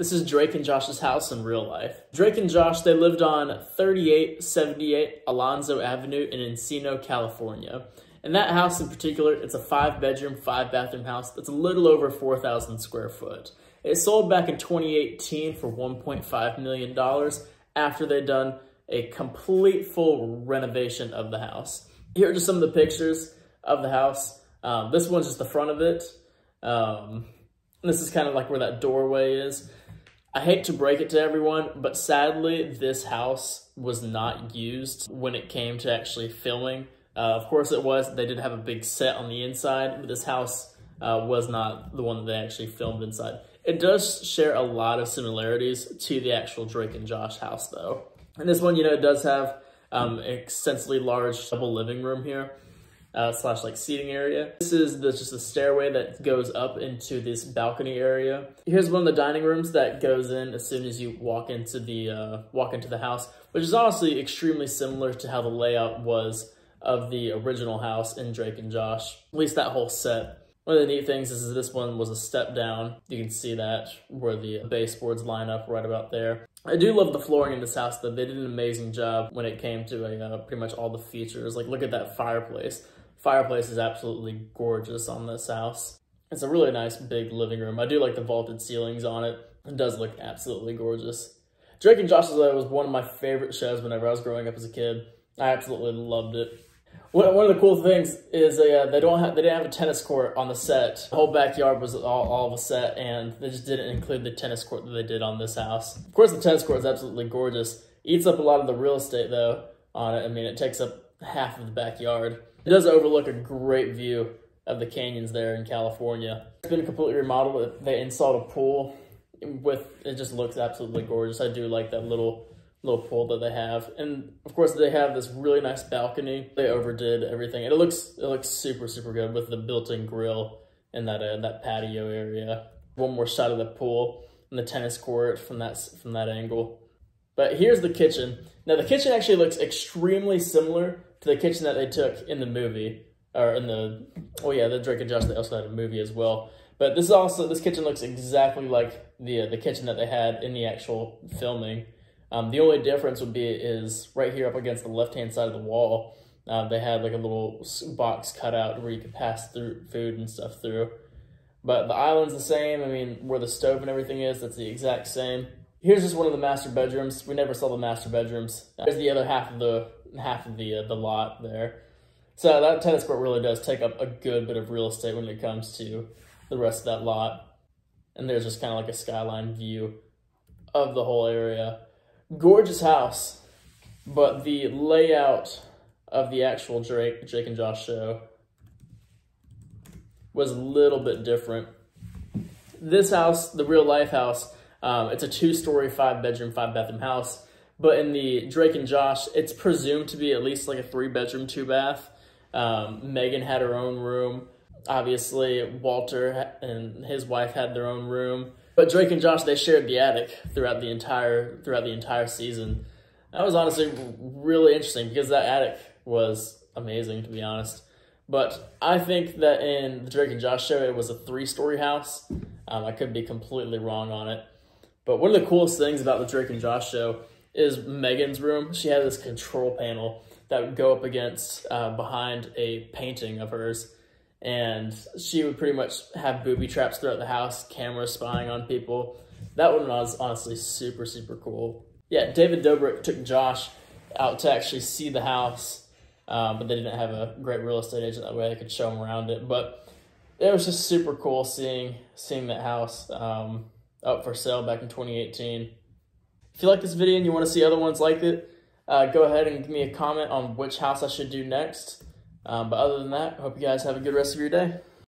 This is Drake and Josh's house in real life. Drake and Josh, they lived on 3878 Alonzo Avenue in Encino, California. And that house in particular, it's a 5-bedroom, 5-bathroom house that's a little over 4,000 square foot. It sold back in 2018 for $1.5 million after they'd done a complete full renovation of the house. Here are just some of the pictures of the house. This one's just the front of it. This is kind of like where that doorway is. I hate to break it to everyone, but sadly, this house was not used when it came to actually filming. Of course it was. They did have a big set on the inside, but this house was not the one that they actually filmed inside. It does share a lot of similarities to the actual Drake and Josh house, though. And this one, you know, it does have an extensively large double living room here, slash like seating area. This is just a stairway that goes up into this balcony area. Here's one of the dining rooms that goes in as soon as you walk into the house, which is honestly extremely similar to how the layout was of the original house in Drake and Josh, at least that whole set. One of the neat things is this one was a step down. You can see that where the baseboards line up right about there. I do love the flooring in this house, though. They did an amazing job when it came to pretty much all the features. Like, look at that fireplace. Fireplace is absolutely gorgeous on this house. It's a really nice big living room. I do like the vaulted ceilings on it. It does look absolutely gorgeous. Drake and Josh's Life was one of my favorite shows whenever I was growing up as a kid. I absolutely loved it. One of the cool things is they didn't have a tennis court on the set. The whole backyard was all of a set, and they just didn't include the tennis court that they did on this house. Of course, the tennis court is absolutely gorgeous. Eats up a lot of the real estate, though, on it. I mean, it takes up half of the backyard. It does overlook a great view of the canyons there in California. It's been completely remodeled. They installed a pool it just looks absolutely gorgeous. I do like that little pool that they have. And of course they have this really nice balcony. They overdid everything. And it looks super, super good with the built-in grill in that patio area. One more shot of the pool and the tennis court from that angle. But here's the kitchen. Now the kitchen actually looks extremely similar to the kitchen that they took in the movie, or in the Drake and Josh, they also had a movie as well. But this kitchen looks exactly like the kitchen that they had in the actual filming. The only difference is right here up against the left-hand side of the wall, they had like a little box cut out where you could pass through food and stuff through. But the island's the same. I mean, where the stove and everything is, that's the exact same. Here's just one of the master bedrooms. We never saw the master bedrooms. There's the other half of the lot there. So that tennis court really does take up a good bit of real estate when it comes to the rest of that lot. And there's just kind of like a skyline view of the whole area. Gorgeous house, but the layout of the actual Drake and Josh show was a little bit different. This house, the real life house, it's a 2-story, 5-bedroom, 5-bathroom house. But in the Drake and Josh, it's presumed to be at least like a 3-bedroom, 2-bath. Megan had her own room. Obviously, Walter and his wife had their own room. But Drake and Josh, they shared the attic throughout the entire season. That was honestly really interesting because that attic was amazing, to be honest. But I think that in the Drake and Josh show, it was a 3-story house. I could be completely wrong on it. But one of the coolest things about the Drake and Josh show is Megan's room. She had this control panel that would go up against behind a painting of hers. And she would pretty much have booby traps throughout the house, cameras spying on people. That one was honestly super, super cool. Yeah, David Dobrik took Josh out to actually see the house, but they didn't have a great real estate agent that way they could show him around it. But it was just super cool seeing that house up for sale back in 2018. If you like this video and you want to see other ones like it, go ahead and give me a comment on which house I should do next. But other than that, I hope you guys have a good rest of your day.